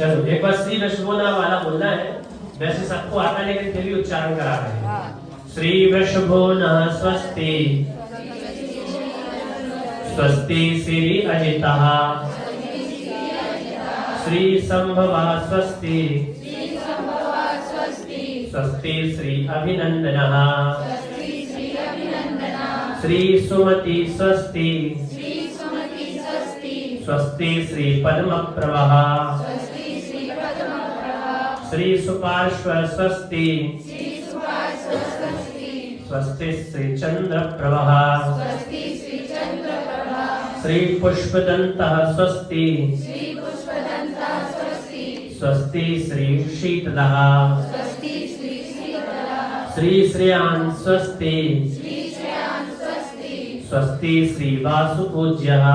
चलो एक बार श्री वृषभोना वाला बोलना है, वैसे सबको आता लेकिन फिर भी उच्चारण करा रहे हैं। श्री वृषभोनः स्वस्ति स्वस्ति श्री अजितः श्री संभवा स्वस्ति स्वस्ति श्री अभिनंदनः श्री सुमति स्वस्ति स्वस्ति श्री पद्मप्रभः श्री सुपार्श्व स्वस्ति स्वस्ति श्री चंद्रप्रभः श्री पुष्पदन्तः स्वस्ति स्वस्ति श्री शीतलः श्री श्रेयान् स्वस्ति स्वस्ति श्री वासुपूज्यः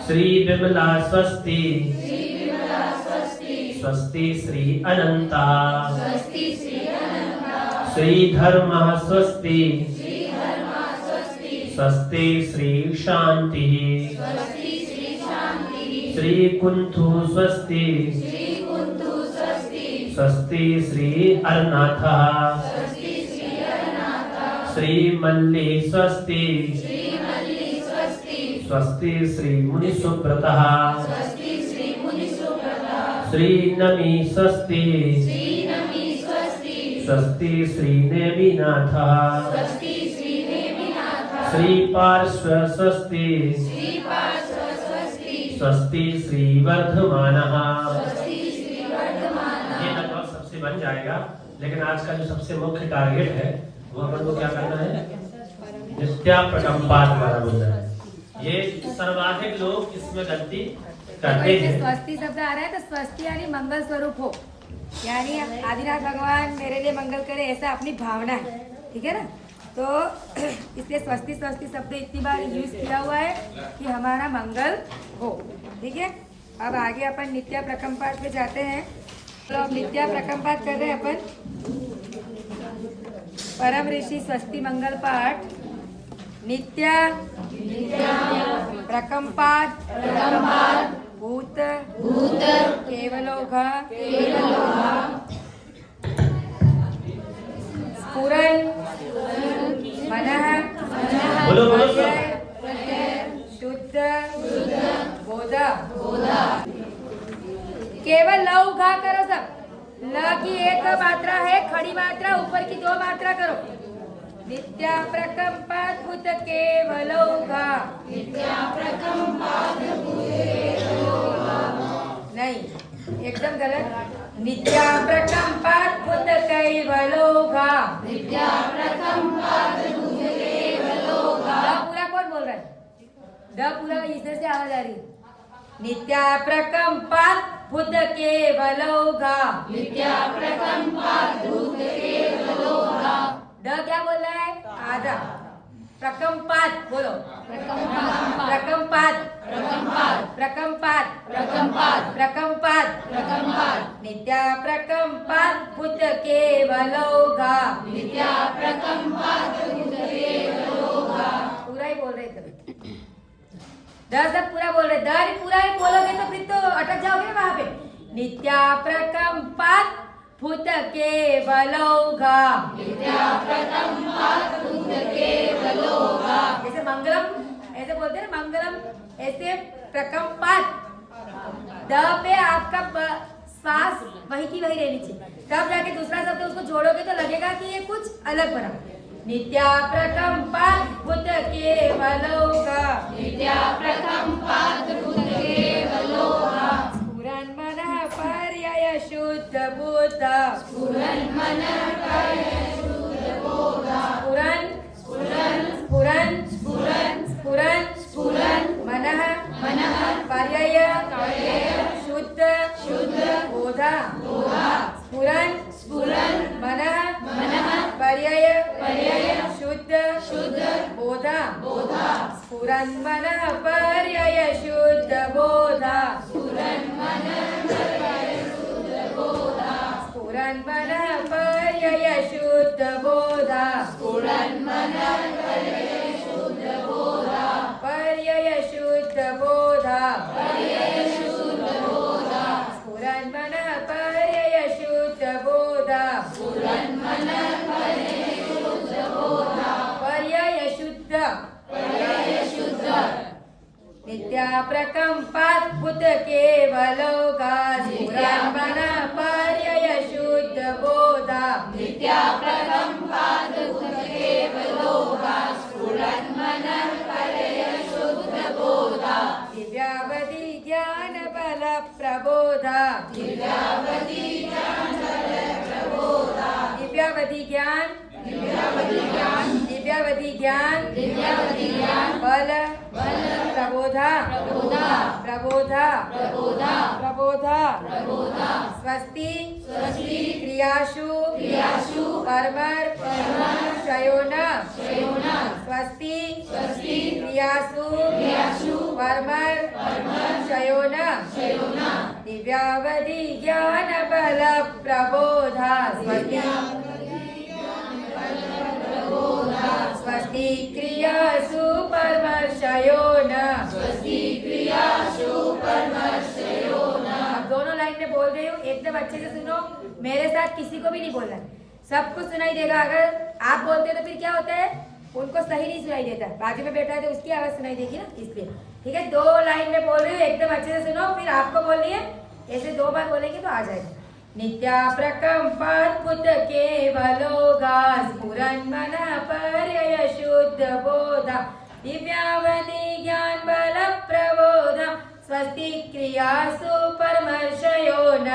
श्री विमला स्वस्ति स्वस्ति श्री अनन्तः श्री धर्मः स्वस्ति स्वस्ति श्री शान्तिः श्री कुंथु स्वस्ति स्वस्ति श्री अरनाथः श्री मल्ली स्वस्ति स्वस्ति श्री मुनिसुब्रतः श्री नमी स्वस्ति स्वस्ति श्री नेमिनाथः श्री पार्श्व स्वस्ति स्वस्ति श्री वर्धमानः। ये लगभग सबसे बन जाएगा, लेकिन आज का जो सबसे मुख्य टारगेट है वो अपन को क्या करना है, नित्या प्रकंपात हमारा बोलना है। ये सर्वाधिक लोग इसमें गलती करते हैं। स्वस्ति शब्द आ रहा है तो स्वस्ति यानी मंगल स्वरूप हो, यानी आदिनाथ भगवान मेरे लिए मंगल करे ऐसा अपनी भावना है, ठीक है ना। तो इसलिए स्वस्ति स्वस्ति शब्द इतनी बार यूज किया हुआ है कि हमारा मंगल हो, ठीक है। अब आगे अपन नित्या प्रकंपात पे जाते हैं। तो अब नित्या प्रकंपात कर रहे हैं अपन। परम ऋषि स्वस्ति मंगल पाठ। नित्या प्रकंपात भूत केवलोघ स्फुरन् मनः शुद्ध बोध। केवल ल उघा करो सब। ल की एक मात्रा है खड़ी मात्रा, ऊपर की दो मात्रा करो। नित्या प्रकंपात भूत केवल उघा। नहीं, एकदम गलत। नित्या प्रकंपात भूत कैवलोघा। पूरा कौन बोल रहा है? द पूरा इधर से आवाज आ रही है। नित्या प्रकंपात भूत केवलोघा। द क्या बोल रहा है? आधा। प्रकंपात बोलो। प्रकंपात नित्या प्रकंपात भूत केवलोघा। पूरा ही बोल रहे थे। द सब पूरा बोल रहे। द पूरा ही बोलोगे तो फिर तो अटक जाओगे वहां पे। नित्या प्रकंपात भूत केवलोघा। जैसे मंगलम ऐसे बोलते हैं ना, मंगलम ऐसे प्रकंपात। द पे आपका श्वास वही की वही रहनी चाहिए, तब जाके दूसरा शब्द उसको जोड़ोगे तो लगेगा कि ये कुछ अलग बना। नित्या प्रकंपात भूत केवलोघा। स्फुरन् मनः पर्यय शुद्ध बोध। स्फुरन् मनः पर्यय शुद्ध बोध। स्फुरन् मनः पर्यय शुद्ध बोध। स्फुरन् मनः पर्यय शुद्ध बोध। स्फुरन् मनः पर्यय शुद्ध बोध। पर्यय शुद्ध बोध। नित्या प्रकंपाद्भुत केवलोगा स्फुरन्मन पर्यय शुद्ध बोधा नित्या प्रकंपाद्भुत केवलोगा स्फुरन्मन पर्यय शुद्ध बोधा दिव्यावधि ज्ञान बल प्रबोधा दिव्यावधि ज्ञान बल प्रबोधा दिव्यावधि ज्ञान दिव्यावधि ज्ञान दिव्यावधि ज्ञान दिव्यावधि ज्ञान बल बल प्रबोधा प्रबोधा प्रबोधा प्रबोधा प्रबोधा प्रबोधा स्वस्ति स्वस्ति क्रियासु क्रियासु परमर परमर शयोन शयोन स्वस्ति स्वस्ति क्रियासु क्रियासु परमर परमर शयोन शयोन दिव्यावधि ज्ञान बल प्रबोधा स्वस्ति स्वस्ति क्रियासु परमर शयोन स्वस्ति क्रियासु परमर शयोन अब दोनों लाइन में बोल रही हूँ, एकदम अच्छे से सुनो। मेरे साथ किसी को भी नहीं बोलना है, सबको सुनाई देगा। अगर आप बोलते हो तो फिर क्या होता है, उनको सही नहीं सुनाई देता, बाजू में बैठा है तो उसकी आवाज सुनाई देगी ना, इसलिए ठीक है। दो लाइन में बोल रही हूँ, एकदम अच्छे से सुनो, फिर आपको बोलनी है। ऐसे दो बार बोलेंगे तो आ जाएगा। नित्या प्रकंपाद्भुत केवलोगा स्फुरन्मन पर्यय शुद्ध बोधा दिव्यावधि ज्ञान बल प्रबोधा स्वस्ति क्रियासु परमर्शयोन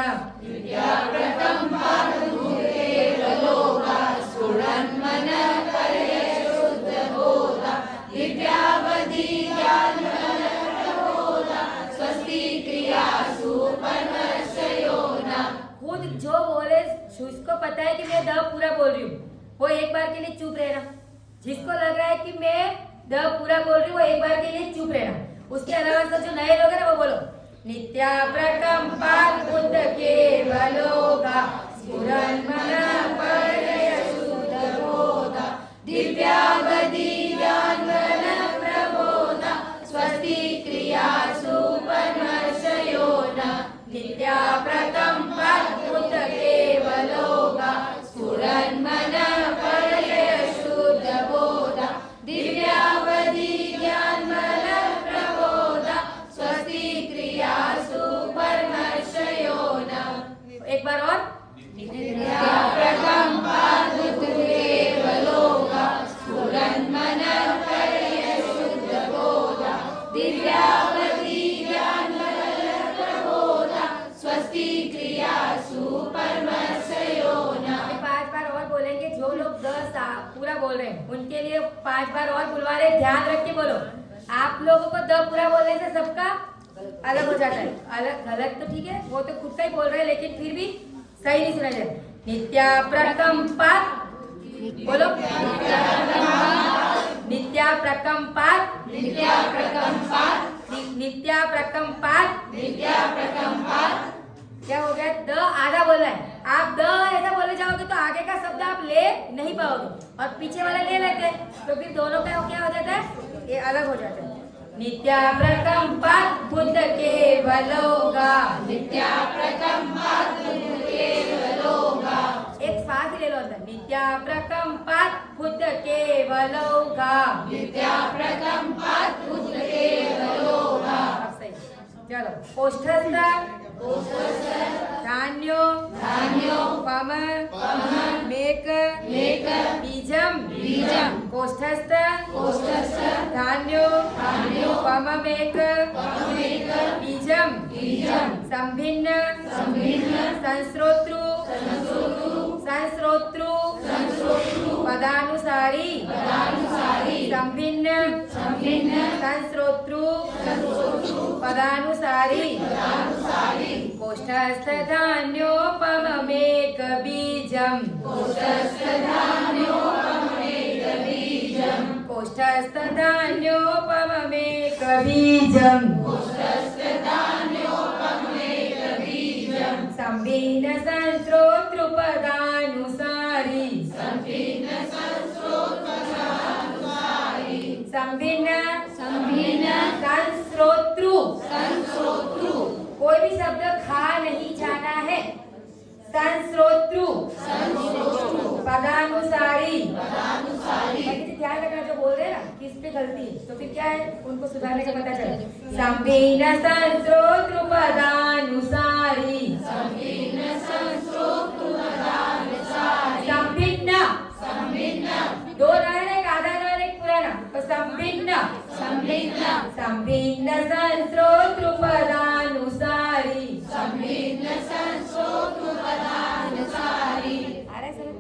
दिव्या प्रकंपाद्भुत केवलोगा स्फुरन्मन पर्यय शुद्ध बोधा दिव्यावधि ज्ञान बल प्रबोधा स्वस्ति क्रियासु परमर शयोन खुद जो बोले जिसको पता है कि मैं द पूरा बोल रही हूँ, वो एक बार के लिए चुप रहना। जिसको लग रहा है कि मैं द पूरा बोल रही हूँ, वो एक बार के लिए चुप रहना। उसके अलावा सब जो नए लोग हैं ना, वो बोलो नित्या प्रकंपाद्भुत केवलोगा स्फुरन्मन पर्यय शुद्ध बोधा दिव्यावधि ज्ञान बल प्रबोधा स्वस्ति क्रियासु परमर शयोन नित्या प्रकंपाद्भुत केवलोगा स्फुरन्मन पर्यय शुद्ध बोधा दिव्यावधि ज्ञान बल प्रबोधा स्वस्ति क्रियासु परमर शयोन। एक बार और नित्या प्रकंपाद्भुत केवलोगा स्फुरन्मन पर्यय शुद्ध बोधा दिव्यावधि ज्ञान बल प्रबोधा स्वस्ति क्रियासु परमर शयोन। अभी 5 बार और बोलेंगे। जो लोग 10 पूरा बोल रहे हैं उनके लिए 5 बार और बुलवा रहे, ध्यान रख के बोलो। आप लोगों को 10 पूरा बोलने से सबका अलग हो जाता है। अलग गलत तो ठीक है, वो तो खुद का ही बोल रहे हैं, लेकिन फिर भी सही नहीं सुना जाए। नित्या प्रकंपात बोलो, नित्या प्रकंपात नित्या प्रकंपात नित्या प्रकंपात नित्या प्रकंपात क्या हो गया, द आधा बोलना है। आप द ऐसा बोले जाओगे तो आगे का शब्द आप ले नहीं पाओगे, और पीछे वाला ले लेते हैं तो फिर दोनों का क्या हो जाता है, ये अलग हो जाता है। नित्या प्रकंपाद्भुत केवलोगा नित्या प्रकंपाद्भुत केवलोगा एक सांस ले लो अंदर। नित्या प्रकंपाद्भुत केवलोगा नित्या प्रकंपाद्भुत केवलोगा अब सही, चलो। ओष्ठस्थ धान्यो धान्यो पम मेक मेक बीजम बीजम कोष्ठस्थ कोष्ठस्थ धान्यो धान्यो पममेक पममेक बीजम बीजम संभिन्न संभिन्न संस्रोत्रु संस्रोत्रु पदानुसारी पदानुसारी संभिन्न संभिन्न संस्रोत्रु पदानुसारी कोष्ठस्थ धान्योपममेक बीजम कोष्ठस्थ धान्योपममेक बीजम कोष्ठस्थ धान्योपममेक बीजम कोष्ठस्थ धान्योपममेक बीजम संभिन्न संस्रोत्रु पदानुसारी संभिन्न संस्रोत्रपदानुसारी संभिन्न संभिन्न संस्रोत्रु संस्रोत्रु कोई भी शब्द खा नहीं जाना है। संस्रोत्रु संस्रोत्रु पदानुसारी। पदानुसारी। बाकी ध्यान रखना जो बोल रहे हैं ना किस पे गलती है, तो फिर क्या है उनको सुधारने का पता चले। संभिन्न संश्रोत्र पदानुसारी। संभिन्न संश्रोत्र पदानुसारी। संभिन्न संभिन्न। दो नयन एक आधा नयन एक पुराना, तो संभिन्न संभिन्न। संभिन्न संश्रोत्र पदानुसारी। संभिन्न संश्रोत्र पदानुसारी। आ रहा है समझ?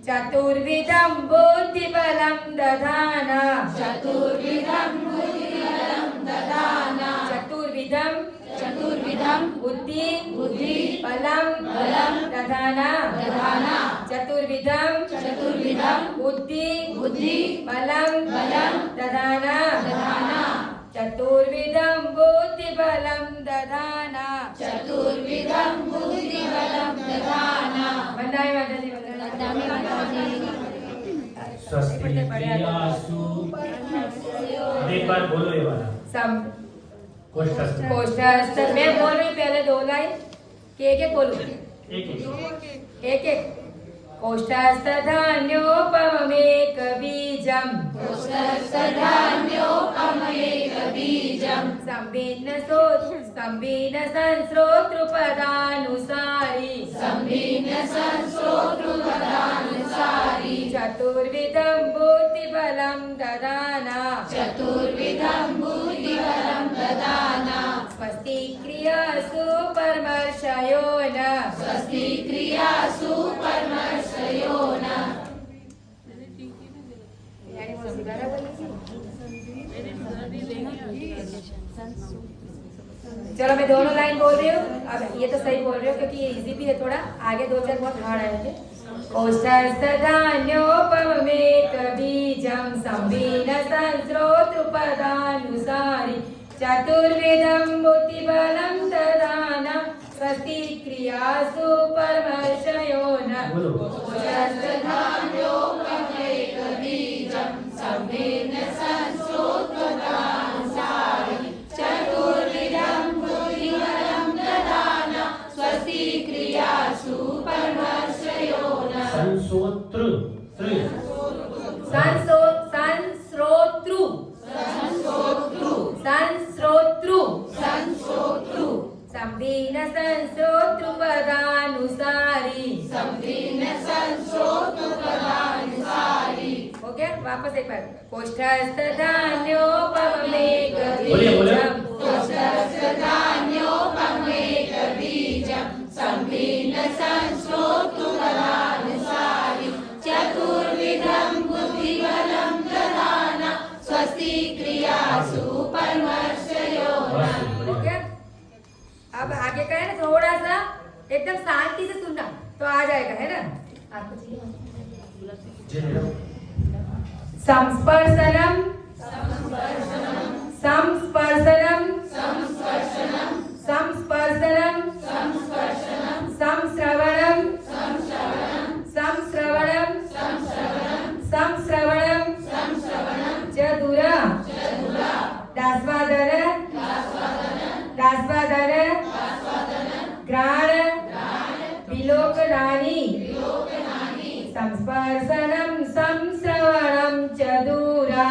चतुर्विधं बुद्धिबलं दधाना। चतुर्विधं बुद्धिबलं ददाना। चतुर्विधं चतुर्विधं बुद्धि बुद्धि बलं बलं दधाना। ददाना। चतुर्विधं चतुर्विधं बुद्धि बुद्धि बलं बलं दधाना। ददाना। चतुर्विधं बुद्धिबलं दधाना। चतुर्विधं बुद्धिबलं ददाना। वंदे मातरम, वंदे वंदे मातरम। स्वस्ति क्रियासु। अब एक बार बोलो ये वाला सम कोष्ठस्थ। कोष्ठस्थ। मैं बोल रही हूँ पहले दो लाइन कि एक एक बोलूँ। एक एक एक कोष्ठस्थ धान्योपमेक बीजम। कोष्ठस्थधान्योपमेकबीजं। संभिन्न संश्रोत्र पदानुसारी। संभिन्न संश्रोत्र पदानुसारी। चतुर्विधं बुद्धिबलं ददाना। चतुर्विधं बुद्धिबलं ददाना। स्वस्ति क्रियासु परमर्षयो न। स्वस्ति क्रियासु परमर्षयो न। चलो मैं दोनों लाइन बोल रही हूँ। अब ये तो सही बोल रही हूँ क्योंकि ये इजी भी है थोड़ा, आगे दो चार बहुत हार्ड आएंगे। कोष्ठस्थ धान्योपमेक बीजम। संभिन्न संश्रोत्र पदानुसारी। चतुर्विधं बुद्धिबलं ददाना। स्वस्ति क्रियासु परमर्षयो न। कोष्ठस्थधान्योपमेकबीजं। संभिन्न संश्रोत्र पदानुसारी। चतुर्विधं बुद्धिबलं ददाना। स्वस्ति क्रियासु परमर्षयो न। संसोत्र संश्रोत्रु संश्रोत्रु संश्रोत्रु। संभिन्न संश्रोत्र पदानुसारी। संभिन्न संश्रोत्र पदानुसारी। हो गया? वापस एक बार। कोष्ठस्थ धान्योपमेक बोलिए, बोलिए। बीजम। कोष्ठस्थधान्योपमेकबीजं। संभिन्न संश्रोत्र पदानुसारी। चतुर्विधं बुद्धिबलं ददाना। स्वस्ति क्रियासु परमर्षयो न। हो गया? अब आगे का है ना थोड़ा सा एकदम शांति से सुनना तो आ जाएगा, है ना? आपको चाहिए? संस्पर्शनम संस्पर्शनम संस्पर्शनम संश्रवणम संश्रवणम चतुरा दास्वादन घ्राण विलोकनानि संस्पर्शनं संश्रवणं च दूरा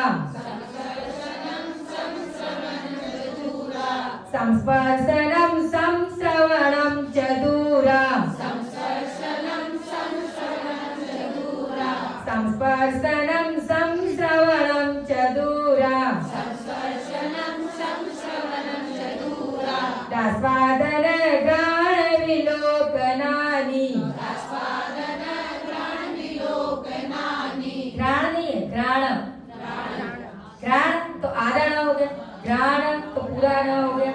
संस्पर्शनं संश्रवणं च दूरा संस्पर्शनं संश्रवणं च दूरा दास्वादन घ्राण विलोकनानि घ्राण नहीं है घ्राण घ्राण तो आधा ना हो गया, घ्राण तो पूरा ना हो गया।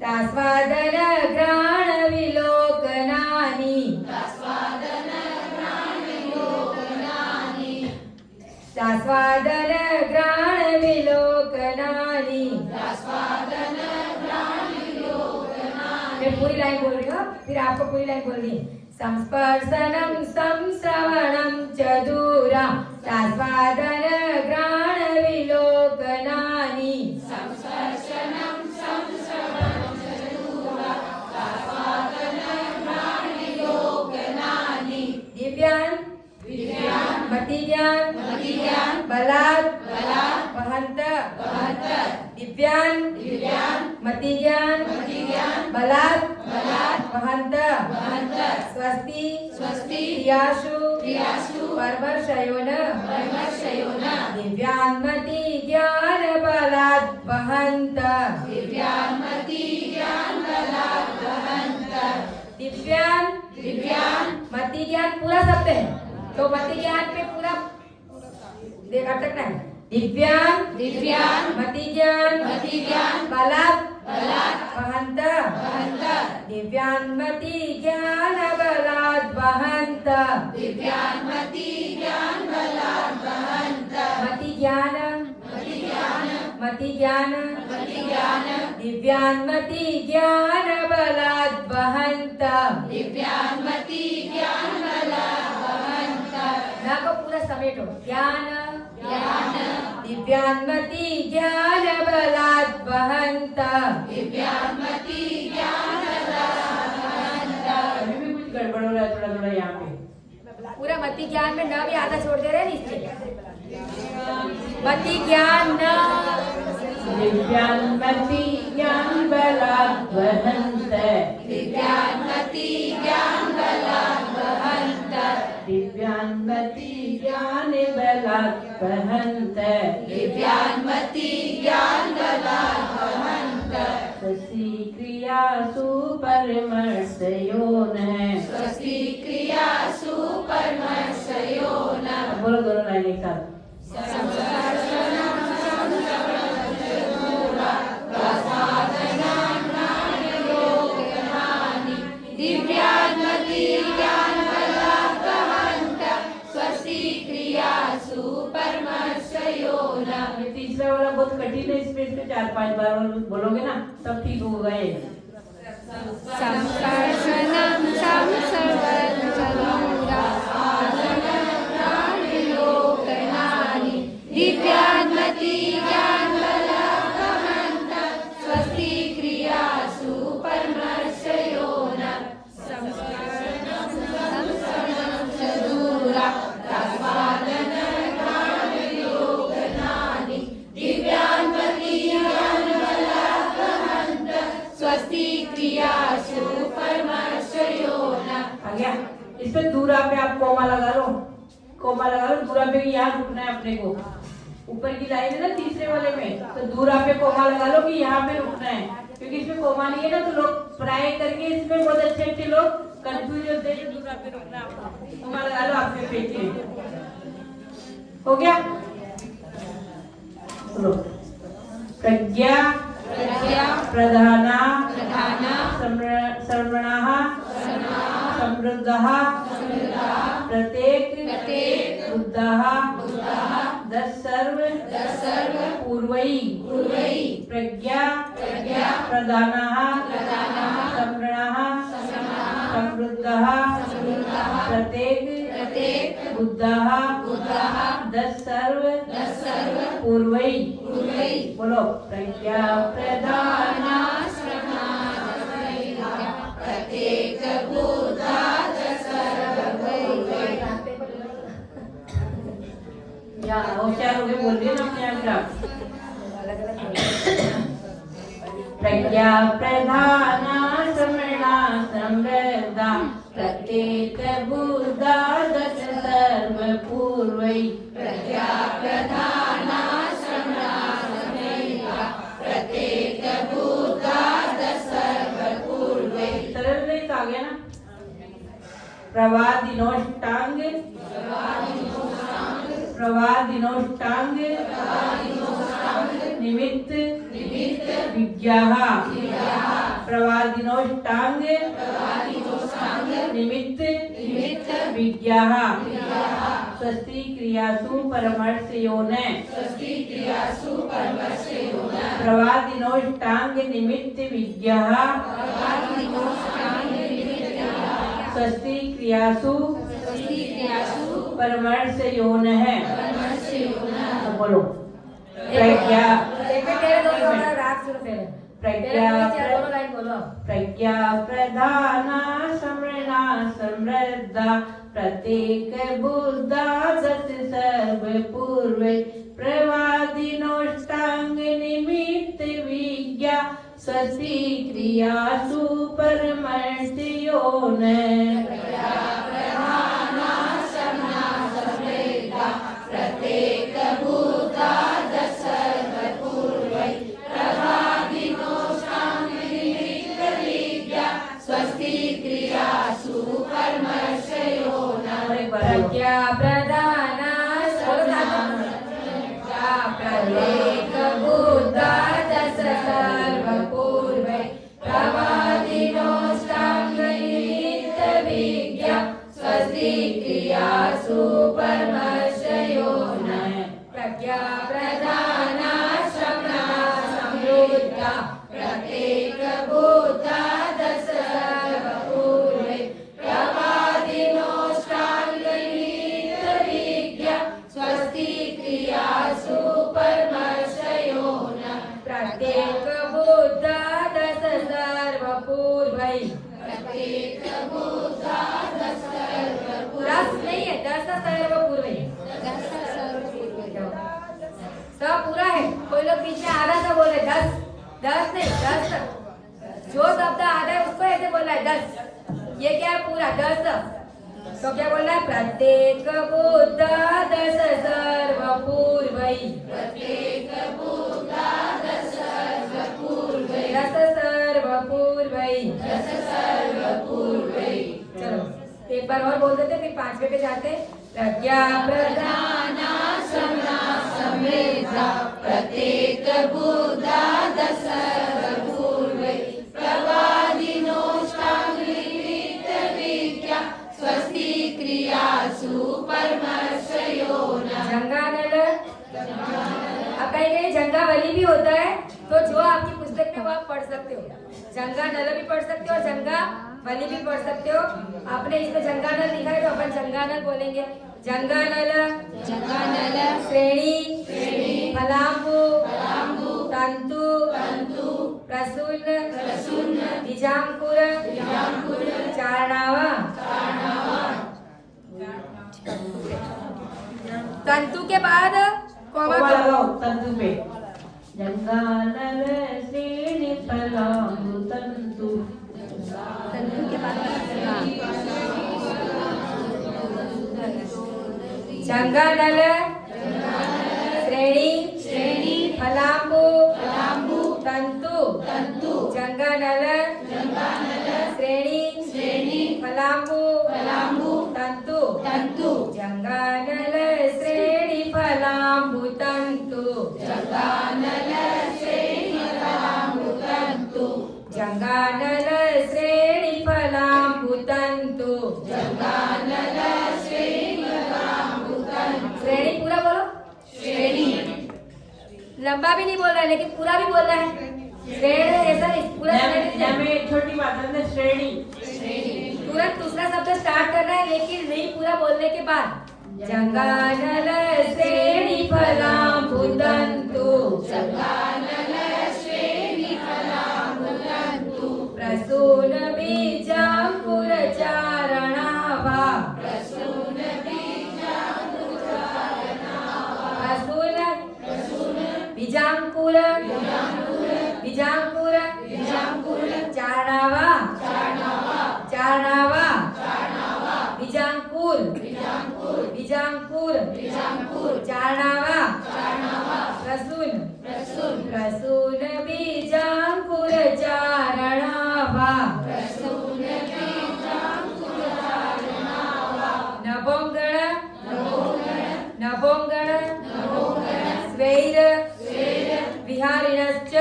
दास्वादन घ्राण विलोकनानि दास्वादन घ्राण विलोकनानि। मैं पूरी लाइन बोल रही हूँ फिर आपको पूरी लाइन बोलनी है। संस्पर्शनम संश्रवणम च दूरा दास्वादन घ्राण विलोकनानि संस्पर्शनम संश्रवणम च दूरा दास्वादन घ्राण विलोकनानि। दिव्या बलात् वहन्त दिव्यान् मतिज्ञान बलात् वहन्त स्वस्ति क्रियासु परमर्षयोन दिव्यान् मतिज्ञान बलात् वहन्त दिव्यान् मति ज्ञान पूरा शब्द है, तो मति ज्ञान पे पूरा अटकना है। दिव्यान मति ज्ञान बलात् वहन्त दिव्यान मति ज्ञान बलात् वहन्त मति ज्ञान दिव्यान मति ज्ञान बलात् वहन्त ना को पूरा समेटो ज्ञान दिव्यान मति ज्ञान बलात् वहन्त अभी भी कुछ गड़बड़ हो रहा है थोड़ा थोड़ा यहाँ पे। पूरा मति ज्ञान में न भी आधा छोड़ दे रहे हैं इसलिए मति ज्ञान न दिव्यान मति ज्ञान बलात् वहन्त दिव्यान मति ज्ञान बलात् वहन्त स्वस्ति क्रियासु परमर्षयोन बोलो दोनों लाइन एक साथ। तीसरा वाला बहुत कठिन है, इसमें इसको 4-5 बार बोलोगे ना तब ठीक होगा ये। इसमें दूरा पे आप कोमा लगा लो, दूरा पे यहाँ रुकना है अपने को। ऊपर की लाइन है ना तीसरे वाले में, तो दूरा पे कोमा लगा लो कि यहाँ पे रुकना है, क्योंकि इसमें कोमा नहीं है ना तो लोग प्राय करके इसमें बहुत अच्छे लोग कंफ्यूज होते हैं। दूरा पे रुकना है, कोमा लगा लो आपके पेट के। हो गया? सुनो, प्रज्ञा प्रधाना सर्वणाः समृद्धः प्रत्येक बुद्धः दशसर्व पूर्वै प्रज्ञा प्रधानः समृद्धः समृद्धः प्रत्येक बुद्धः दशसर्व पूर्वै बोलो प्रज्ञा प्रधाना प्रत्येक बुद्धा होशियार हो गए, बोल रही ना अपने आप। प्रज्ञा प्रधाना समृणा समृद्धा प्रत्येक बुद्धा दश सर्व पूर्वै प्रज्ञा प्रधाना समृणा समृद्धा प्रत्येक बुद्धा दश सर्व पूर्वै। सरल नहीं आ गया ना? प्रवादिनोष्टांग निमित्त विज्ञाः प्रवादिनोष्टांग निमित्त विज्ञाः स्वस्ति क्रियासु परमर्षयोन प्रवादिनोष्टांग निमित्त विज्ञाः स्वस्ति क्रियासु परमर्षयोन है। बोलो प्रज्ञा प्रज्ञा प्रधाना समृणा शमना समृद्धा प्रत्येक बुद्धा सत सर्व पूर्वे प्रवादिनोष्टांग निमित्त विज्ञा स्वस्ति क्रियासु परमर्षयोन प्रज्ञा प्रधान प्रत्येक बुद्धा दश सर्व पूर्वे प्रवादिनोष्टांग निमित्त विज्ञा स्वस्ति क्रियासु परमर्षयोन प्रज्ञा प्रधान शमना समृद्धा प्रत्येक बुद्धा दश सर्व पूर्वे प्रवादिनोष्टांग निमित्त विज्ञा स्वस्ति क्रियासु परमर्षयोन प्रत्येक बुद्धा दश सर्व पूर्वै रस नहीं है दस सर्व पूर्वै सब पूरा है कोई लोग बीच में आधा सा बोल रहे 10 नहीं 10 जो शब्द आधा है उसको ऐसे बोलना है 10 ये क्या है पूरा 10 तो क्या बोलना है प्रत्येक बुद्ध दश सर्व पूर्वै प्रत्येक बुद्ध दश सर्व पूर्वै चलो एक बार और बोल देते फिर 5वें पे जाते प्रज्ञा प्रधान शमना समृद्धा प्रत्येक बुद्धा दश सर्व पूर्वै प्रवादिनोष्टांग निमित्त विज्ञा स्वस्ति क्रियासु परमर्षयोन जंगानल अब कहीं जंगावली भी होता है तो जो आपकी पुस्तक में वो आप पढ़ सकते हो जंगानल भी पढ़ सकते हो जंगावली भी पढ़ सकते हो आपने इसमें जंगानल लिखा है तो अपन जंगानल बोलेंगे जंगानल श्रेणी फलांबु तंतु प्रसून बीजांकुर चारणावा तंतु के बाद कोमा लगाओ तंतु पे जंगानल श्रेणी फलांबु तंतु के बाद जंगानल श्रेणी फलांबु तंतु जंगानल श्रेणी फलांबु तंतु जंगानल श्रेणी फलांबु तंतु जंगानल श्रेणी फलांबु तंतु श्रेणी पूरा बोलो लंबा भी नहीं बोल रहा है लेकिन पूरा भी बोल रहा है श्रेणी ऐसा नहीं पूरा में छोटी बात है श्रेणी तुरंत दूसरा शब्द स्टार्ट करना है लेकिन नहीं पूरा बोलने के बाद जंगानल श्रेणी फलांबु तंतु प्रसून बीजांकुर चारणावा प्रसून बीजांकुर चारणावा बीजांकुर चारणावा प्रसून बीजांकुर चारणावा नभोंगण स्वैर विहारिणश्च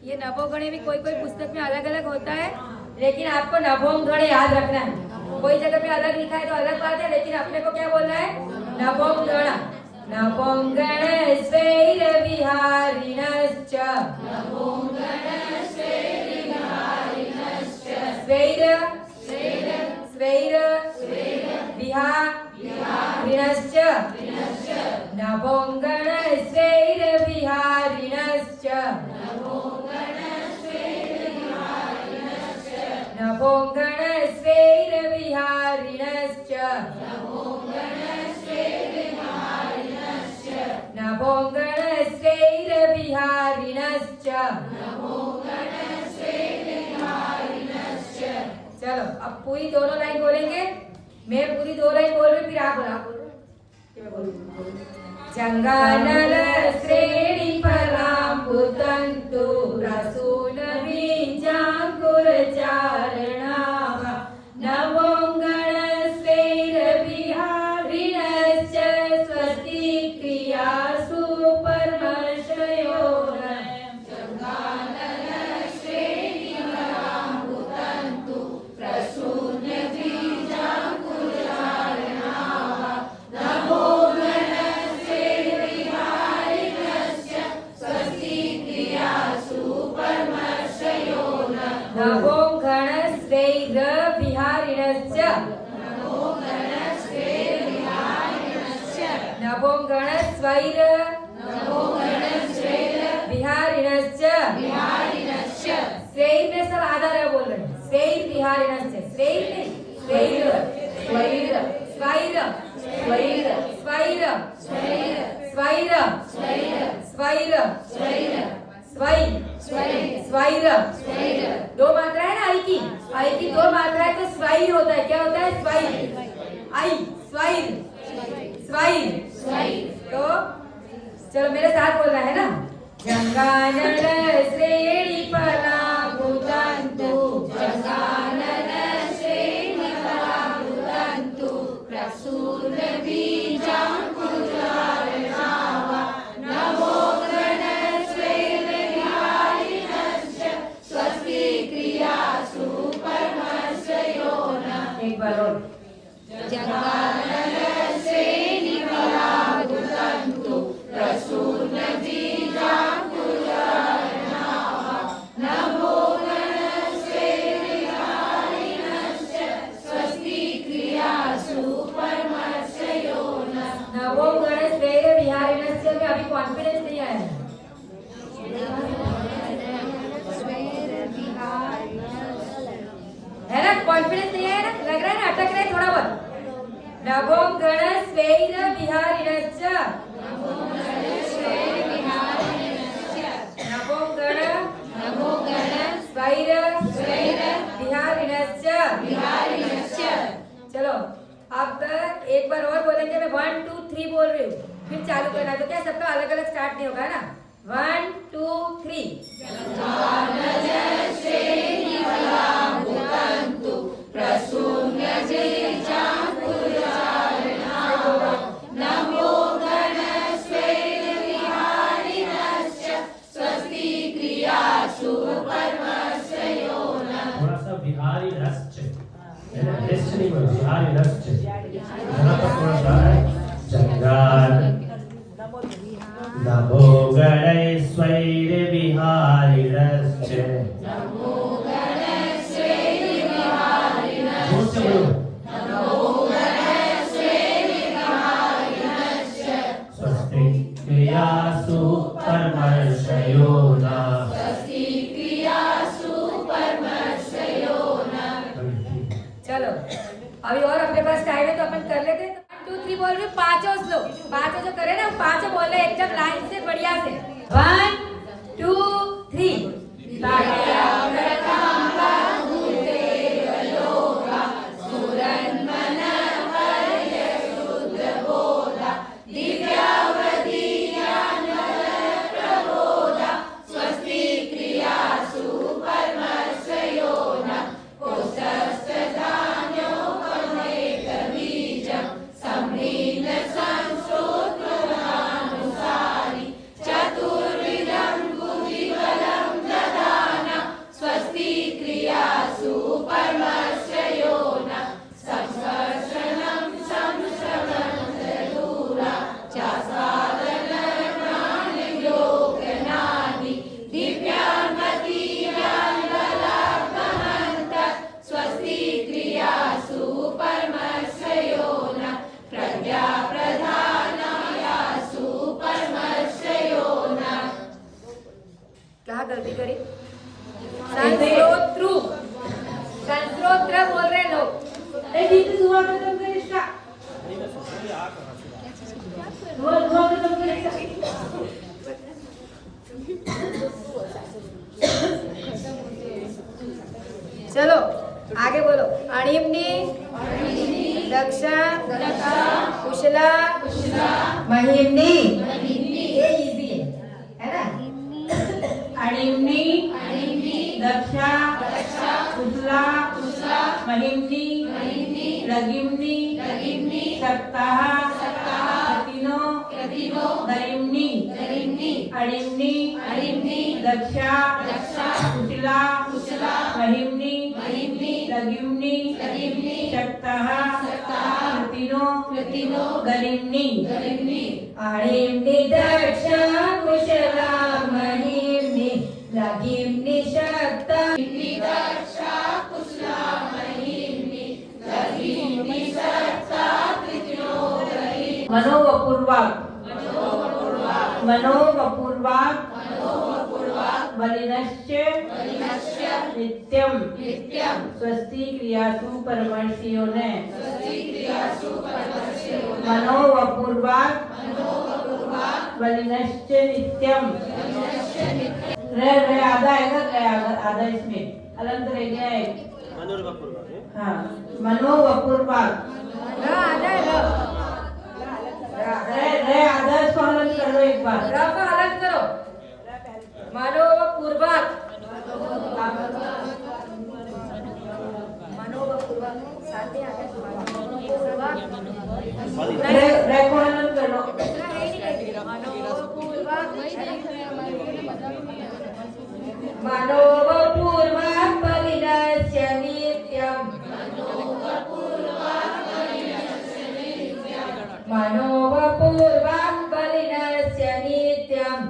ये नभोगणे भी कोई पुस्तक में अलग अलग होता है लेकिन आपको नभोंगण याद रखना है कोई जगह पे अलग लिखा है तो अलग बात है लेकिन अपने को क्या बोलना है नभोंगण स्वैर विहारिणश्च स्वैर विहारिणश्च नभोंगण स्वैर विहारिणश्च नभो गणस्वैर्विहारिणश्च नभो गणस्वैर्विहारिणश्च। चलो अब पूरी दोनों लाइन बोलेंगे, मैं पूरी 2 लाइन बोल रही, फिर आप बोलो। जंगानल श्रेणी फलाम्बुतन्तु रसून बीजांकुर चारणाः नमो गणस्वैर्विहारिणश्च स्वस्ति क्रियासु परमर्षयोः। नभो गणस्वैर्विहारिणश्च नभो गणस्वैर्विहारिणश्च। स्वैर में सब आधा रह बोल रहे हैं। स्वैर्विहारिणश्च, स्वैर नहीं, स्वैर स्वैर स्वैर स्वैर स्वैर स्वैर स्वैर स्वैर। 2 मात्रा है ना आई की 2 मात्रा है तो स्वैर होता है। क्या होता है? स्वैर। आई स्वैर स्वैर। तो चलो मेरे साथ बोलना है ना। जंगानल श्रेणी फलाम्बुतन्तु जंगानल श्रेणी फलाम्बुतन्तु प्रसून बीजांकुरार्णाः नमो गणस्वैर्विहारिणश्च स्वस्ति क्रियासु परमर्षयोः। एक बार और। जंगानल श्रेणी फलाम्बुतन्तु प्रसून बीजांकुरार्णाः नमो गणस्वैर्विहारिणश्च स्वस्ति क्रियासु परमर्षयोः। नमो गणस्वैर्विहारिणश्च में अभी कॉन्फिडेंस नहीं आया है ना? कॉन्फिडेंस नहीं आया ना? लग रहा है ना अटक रहे थोड़ा बहुत। नभो गणस्वैर्विहारिणश्च नभो गणस्वैर्विहारिणश्च। चलो अब एक बार और बोलेंगे। मैं 1 2 3 बोल रही हूँ, फिर चालू करना। तो क्या सबका अलग अलग स्टार्ट नहीं होगा ना? 1 2 3। नमो गणस्वैर्विहारिणश्च स्वस्ति क्रियासु परमर्षयोः। थोड़ा सा बिहारी रश्च है ना, रश्च नहीं बोलो, बिहारी रश्च। यहाँ पर थोड़ा सा है जंगाल नभो गणस्वैर्विहारिणश्च नमो गणस्वैर्विहारिणश्च जोर से बोलो। नमो गणस्वैर्विहारिणश्च स्वस्ति क्रियासु परमर्षयोः। स्वस्ति क्रियासु परमर्षयोः। चलो अभी और अपने पास टाइम है तो अपन कर लेते हैं। 1 2 3 बोल रही हूँ, पांचों स्लो, पांचों जो करे ना पांचों बोल रहे एकदम लाइन से बढ़िया से। 1 2 3। स्वस्ति क्रियासु परमर्षयोः। कोशस्थधान्योपमेतबीजं सम्मीन संश्रोत्रमहानुसारि चतुर्विधं बुद्धिबलं ददाना स्वस्ति क्रियासु परमर्षयोः। संस्पर्शनं संश्रवणदूरा च साधनप्राणियोगनानि दिव्यान्मतीव्यान्बलाभहन्त स्वस्ति क्रियासु परमर्षयोः। प्रज्ञाप्रधानायासु परमर्षयोः। क्या गलती करी? संश्रोत्रु स्तोत्र बोल रहे हैं लोग। ठीक है, धुआं खत्म कर इसका, धुआं खत्म कर इसका। चलो आगे बोलो। अणिमनी दक्षा कुशला महिमनी। ये इजी है ना। अणिमनी दक्षा कुशला महिमनी लगिमनी सप्ताह तीनो गरिमनी अणिमनी दक्षा कुशला महिमनी लगिमनी सप्ताह तीनो गरिमनी। अणिमनी दक्षा कुशला महिमनी लगिमनी सप्ताह मनोवपूर्वाक बलिनश्च नित्यम स्वस्ति क्रियासु परमर्षियों ने मनोवपूर्वाक बलिनश्च नित्यम। रे आधा है, आधा इसमें अलग रह गया है। हाँ, मनोवपूर्वाक रे आधा, इसको अलग कर लो एक बार। र को अलग करो। मनोवपूर्वक साथ में आगे रे को अलग कर लो। मनोवपूर्वक बलिनश्च नित्यम। मनोवपूर्वक बलिनश्च नित्यम।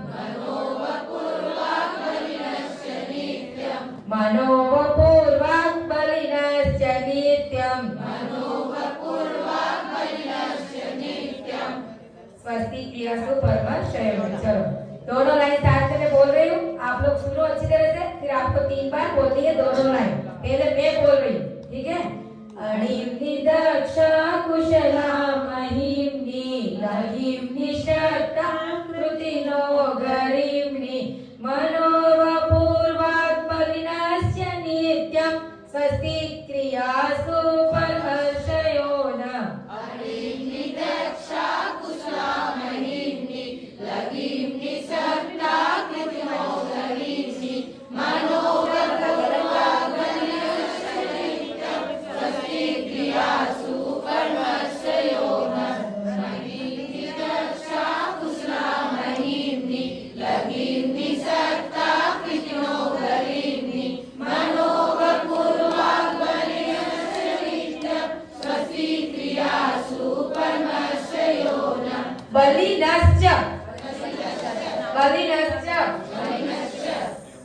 मनोवपूर्वक बलिनश्च नित्यम। स्वस्ति क्रियासु परमर्षयोन। चलो दोनों लाइन साथ में मैं बोल रही हूँ, आप लोग सुनो अच्छी तरह से, फिर आपको 3 बार बोलनी है दोनों लाइन। पहले मैं बोल रही हूँ, ठीक है। अणिमनी दक्षा कुशला महिमनी लगिमनी सप्ताह कृतिनो गरिमनी मनोवपूर्वक बलिनश्च नित्यम स्वस्ति क्रियासु परमर्षयोन। बलिनश्च बलिनश्च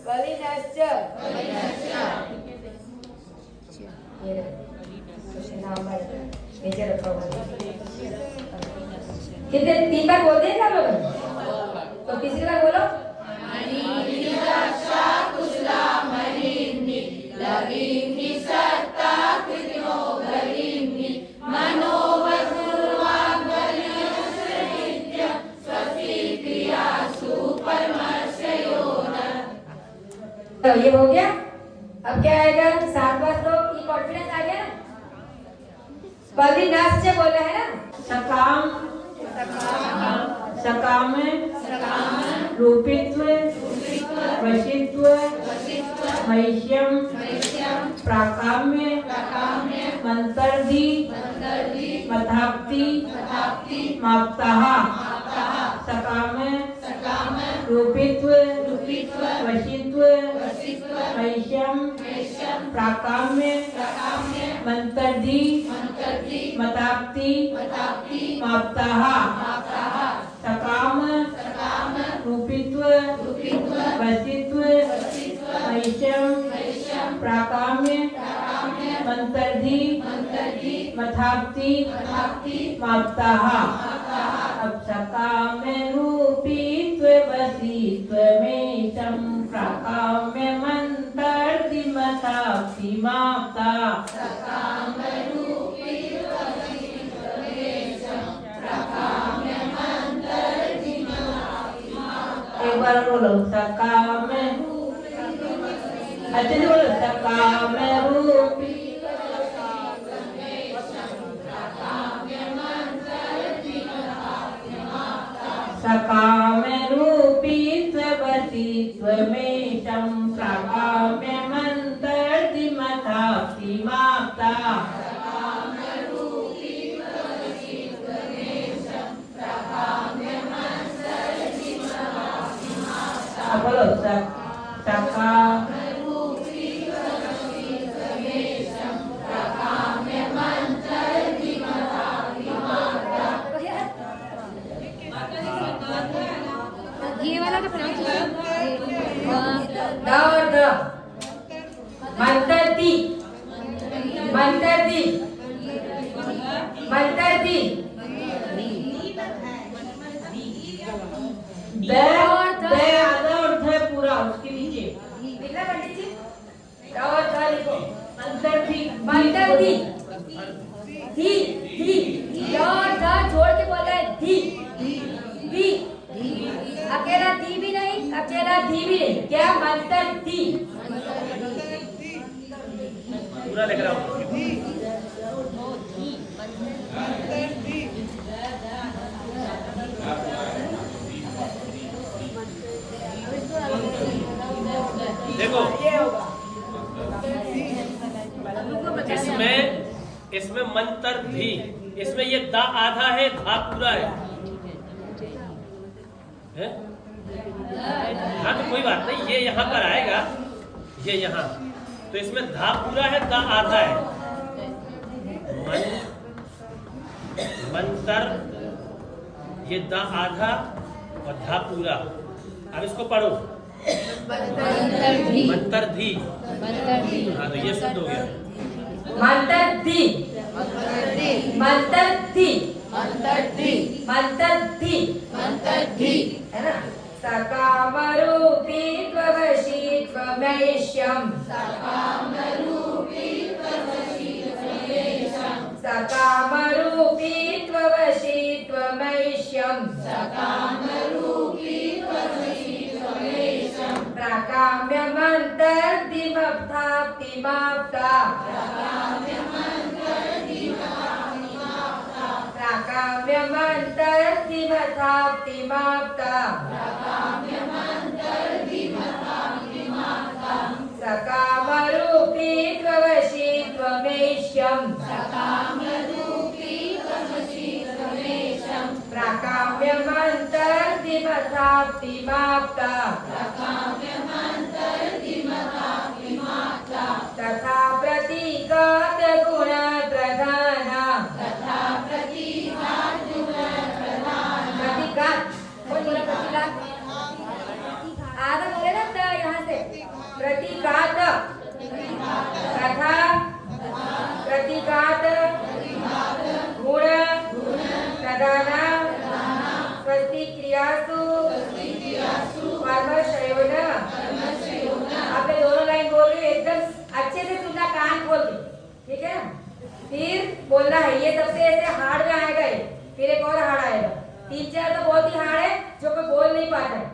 बलिनश्च ये नाम है नीचे रखा हुआ है। कितने 3 बार बोलते हैं क्या लोग? तो तीसरी बार बोलो। तो ये हो गया। अब क्या आएगा? 7वां श्लोक की कॉन्फिडेंस आ गया ना। बलिनश्च बोला है ना। सकाम सकाम रूपित्व वशित्व महिष्यम प्राकाम्य मंतर्धि मथाप्ति माप्ताः। सकाम रूपित्व वशित्व महिष्यम प्राकाम्य मंतर्धि मथाप्ति माप्ताः। सकाम रूपित्व वशित्व महिष्यम प्राकाम्य मंतर्धि मथाप्ति माप्ताः। अब सकाम्य रूपित्व वशित्व महिष्यम प्राकाम्य मंतर्धि मथाप्ति माप्ताः। बार बोलो सकाम अच्छे से बोलो सकाम रूपी सकाम्य रूपी स्ववतीत्वमेशं प्राकाम्य मन्तर्दिमथाप्तिमाप्ता बोलो सका ये वाला का प्रयोग द और द मंतरती मंतरती मंतरती द आधा और ध पूरा उसके नीचे लिखना पंडित जी द और ध लिखो मंतरती मंतरती धी धी द और ध जोड़ के बोला है धी धी अकेला धी भी नहीं अकेला धी भी नहीं क्या मंतरती पूरा लिख रहा हूँ। देखो इसमें मंतर धी, इसमें ये दा आधा है, धा पूरा है? हाँ तो कोई बात नहीं, ये यहाँ पर आएगा, ये यहाँ, तो इसमें धा पूरा है, दा आधा है। मंतर, ये दा आधा और धा पूरा। अब इसको पढ़ो, मंतर धी। हाँ तो ये शुद्ध हो गया। मंतरती मंतरती मंतरती मंतरती है ना। सकामरूपी त्ववशी त्वमैष्यम् सकामरूपी त्ववशी त्वमैष्यम् प्राकाम्यमन्तर्दिमप्ताप्तिमाप्ता प्राकाम्यमन्तर्दिमथाप्तिमाप्ता सकामरूपी त्ववशी त्वमैष्यम् प्राकाम्यमन्तर्दिमथाप्तिमाप्ता तथा प्रतीकात् गुणप्रधाना प्रतीकात् कौन बोला प्रतीकात्? आधा बोले ना तो यहाँ से प्रतीकात् तथा प्रतीकात् गुण प्रधाना स्वस्ति क्रियासु कर्मशयोन। आपने दोनों लाइन बोल रहे एकदम अच्छे से सुनना, कान खोल के, ठीक है ना। फिर बोलना है, ये सबसे ऐसे हार्ड में आएगा ये, फिर एक और हार्ड आएगा, 3-4 तो बहुत ही हार्ड है जो कोई बोल नहीं पाता है।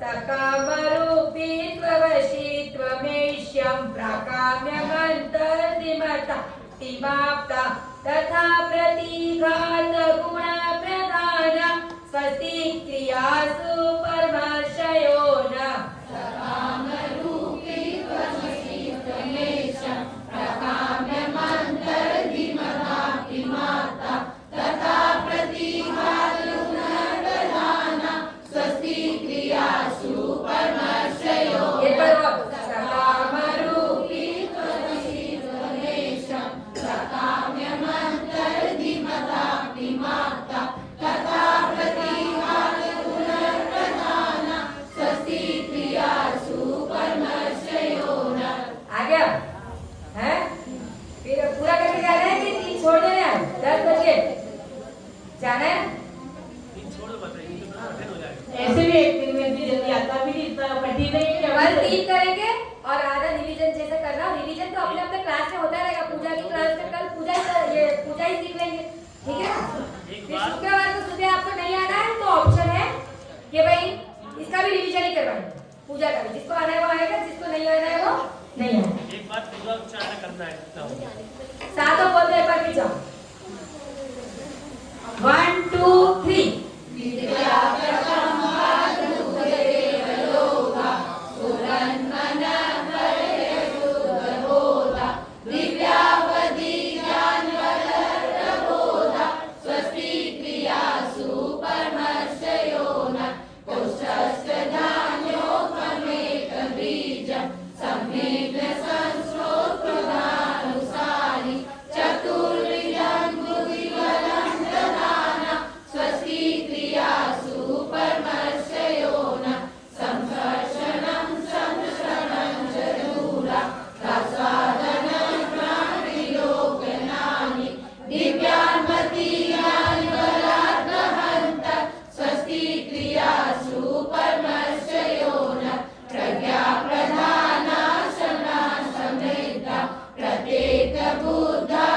सकामरूपी त्ववशी त्वमैष्यम् प्राकाम्यमन्तर्दिमथाप्तिमाप्ता तथा प्रतीघात गुण प्रधान स्वस्ति क्रियासु परमर्शयो न। ये करो सकामरूपी आ गया है। फिर पूरा करके जाना है कि 3 छोड़ देना है? 10 बजे जाना है। छोड़ दो, बताइए तो कठिन हो जाएगा। ऐसे भी एक दिन में इतनी जल्दी आता भी नहीं, इतना कठिन नहीं है। कल 3 करेंगे और आधा रिवीजन जैसे करना। रिवीजन तो अपने अपने क्लास में होता रहेगा। पूजा की क्लास में कल पूजा ही सीख लेंगे, ठीक है ना। फिर शुक्रवार को सुबह आपको नहीं आना है तो ऑप्शन है कि भाई इसका भी रिवीजन ही करवाएंगे पूजा का भी। जिसको आना है वो आएगा, जिसको नहीं आना है वो नहीं आएगा। एक बार पूरा उच्चारण करना है कितना हो गया? सातों बोलते एक बार फिर जाओ। 1 2 3 विद्या प्रथम देवलोका सुरन्मन होता दिव्यावधि ज्ञान प्रबोधा स्वस्ति क्रियासु परमर्शयोना कोष्ठस्थधान्योपमेक बीजं सम्यक् संस्रोतृदानुसारि चतुर्विधं गुरुविवरं ददाना स्वस्ति क्रियासु परमर्शयोना संकर्षणं संस्रणं च दूरा रसादनं प्राणविलोकनानि दिव्यान्मतीयानि बलाद्वहन्त स्वस्ति क्रियासु परमर्शयोना प्रज्ञा प्रधानाशना समृद्धा प्रत्येक बुद्धा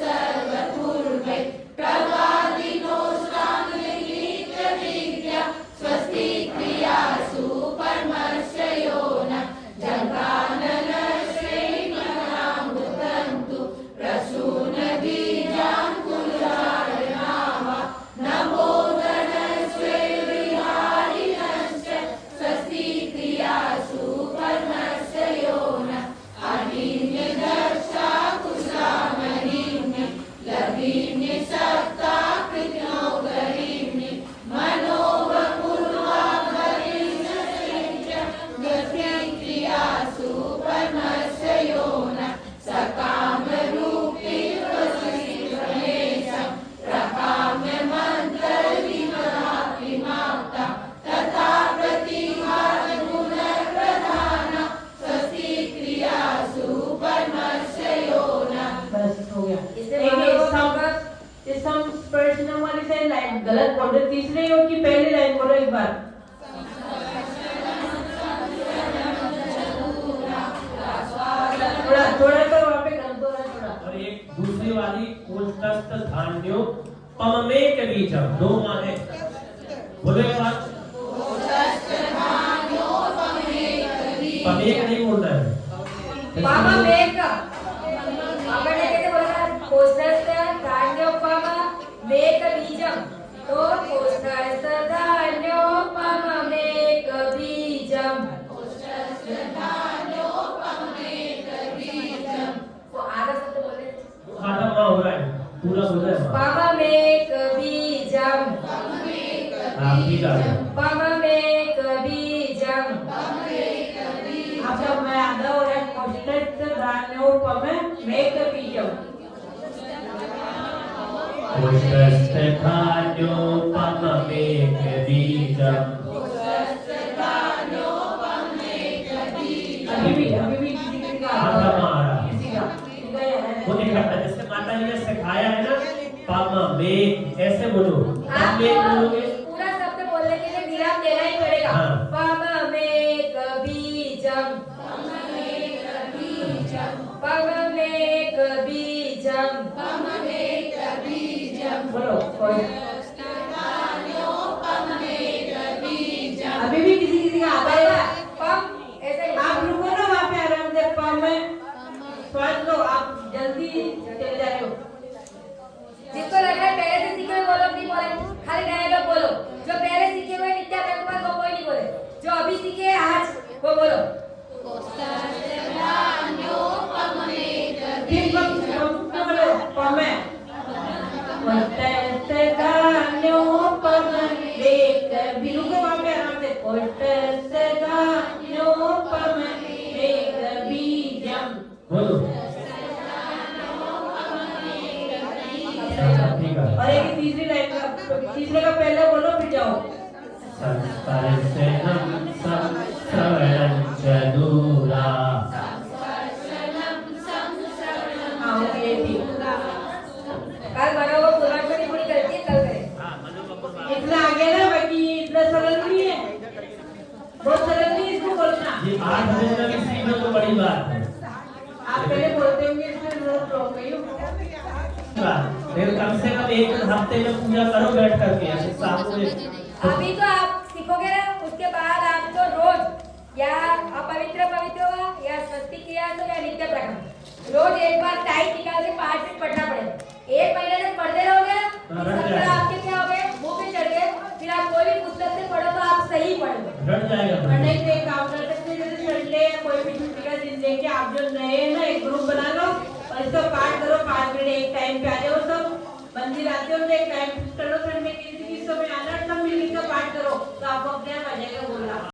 सर्वपूर्वे प्रवादिनोष्टाङ्गलिङ्गविद्या स्वस्ति क्रियासु परमर्शयोना जङ्गानन श्रेणीनामृतन्तु प्रसून बीजाङ्कुरार्णाः नमोदन श्रेविहारिणश्च स्वस्ति क्रियासु परमर्शयोना अनिर्निदर्शा कुशामणिर्नि लवीर्नि सत्ता कृत्यो गरिर्नि मनोवपूर्वा गरिर्निश्च स्वस्ति क्रियासु परमर्शयोना सकामरूपी वसिष्ठेशं प्रकाम्यमन्तर्विमलापिमाप्ता तथा प्रतिभागुणप्रधाना स्वस्ति क्रियासु परमर्शयोना। बस हो गया। इससे एक बोलो संस्पर्शनम वाली से लाइन गलत बोल रहे। तीसरे योग की पहली लाइन बोलो एक बार। थोड़ा थोड़ा तो वहाँ पे गलत हो रहा है थोड़ा। और एक दूसरी वाली कोष्ठस्थ धान्यो पममेक बीजम, दो माने बोलो एक बार। पमेक नहीं बोलना है। पामा मेक अगर कैसे बोला कोष्ठस्थ धान्योपम मेक बीजम, तो कोष्ठस्थ धान्योपम मेक बीजम। वो आधा शब्द बोले आधा माँ हो रहा है, पूरा बोल रहा है माँ। पामा मेक बीजम, हाँ ठीक है। पामा मेक बीजम। अब जब मैं आधा हो रहा है कोष्ठस्थ धान्योपम मेक बीजम। कोष्ठस्थ धान्यो पममेक बीजम। अभी भी किसी का आधा माँ आ रहा है। किसी का वो नहीं करता, जैसे माता जी ने सिखाया है ना, पममेक ऐसे बोलो। पममेक बोलोगे पूरा शब्द बोलने के लिए विराम देना ही पड़ेगा। हाँ। पममेक बीजम, पममेक बीजम। बोलो अभी भी किसी का आता है। पम ऐसे ही। आप रुको ना वहाँ पे आराम से। पम में स्वाद लो, आप जल्दी चले जा रहे हो। जिसको लग रहा है पहले से सीखे हुए बोलो नहीं बोले, खाली डायलॉग बोलो। जो पहले सीखे हुए नित्या प्रभुपाद वो कोई नहीं बोले, जो अभी सीखे हैं आज वो बोलो। फिर पम बोलो पम में कोष्ठस्थ धान्योपम मेक भी रुको वहाँ पे आराम से। कोष्ठस्थ धान्योपम मेक बीजम। बोलो। ठीक है। और एक तीसरी लाइन का तीसरे का पहले बोलो फिर जाओ। संस्पर्शनं संस्रवणं च दूरा। हाँ हो गया ठीक। कल बनाओ पुराण में पूरी करती है, कल करें। हाँ, मनु का कुर्बान। इतना आगे ना, बाकी इतना सरल नहीं है, बहुत सरल नहीं है इसको बोलना। ये 8 दिन में भी सीखना तो बड़ी बात है। आप पहले बोलते होंगे इसमें रोक गई हो। फिर कम से कम एक हफ्ते में पूजा करो बैठ करके, ऐसे सामने। अभी तो आप सीखोगे ना, उसके बाद या अपवित्र पवित्र हुआ या स्वस्ति क्रिया हो या नित्य प्रकरण, रोज एक बार टाइम निकाल के 5 मिनट पढ़ना पड़ेगा। 1 महीने तक पढ़ते रहोगे ना, शब्द आपके क्या हो गए, मुंह पे चढ़ गए, फिर आप कोई भी पुस्तक से पढ़ो तो आप सही पढ़ोगे। रट जाएगा। और नहीं तो एक काम कर सकते हैं, जैसे संडे या कोई भी छुट्टी का दिन लेके आप जो नए हैं ना, एक ग्रुप बना लो और इसका पाठ करो। 5 मिनट एक टाइम पे आ जाओ, सब मंदिर आते हो तो एक टाइम फिक्स कर लो, संडे के दिन किस समय आना, सब मिलकर पाठ करो तो आपको अपने आप आ जाएगा बोलना।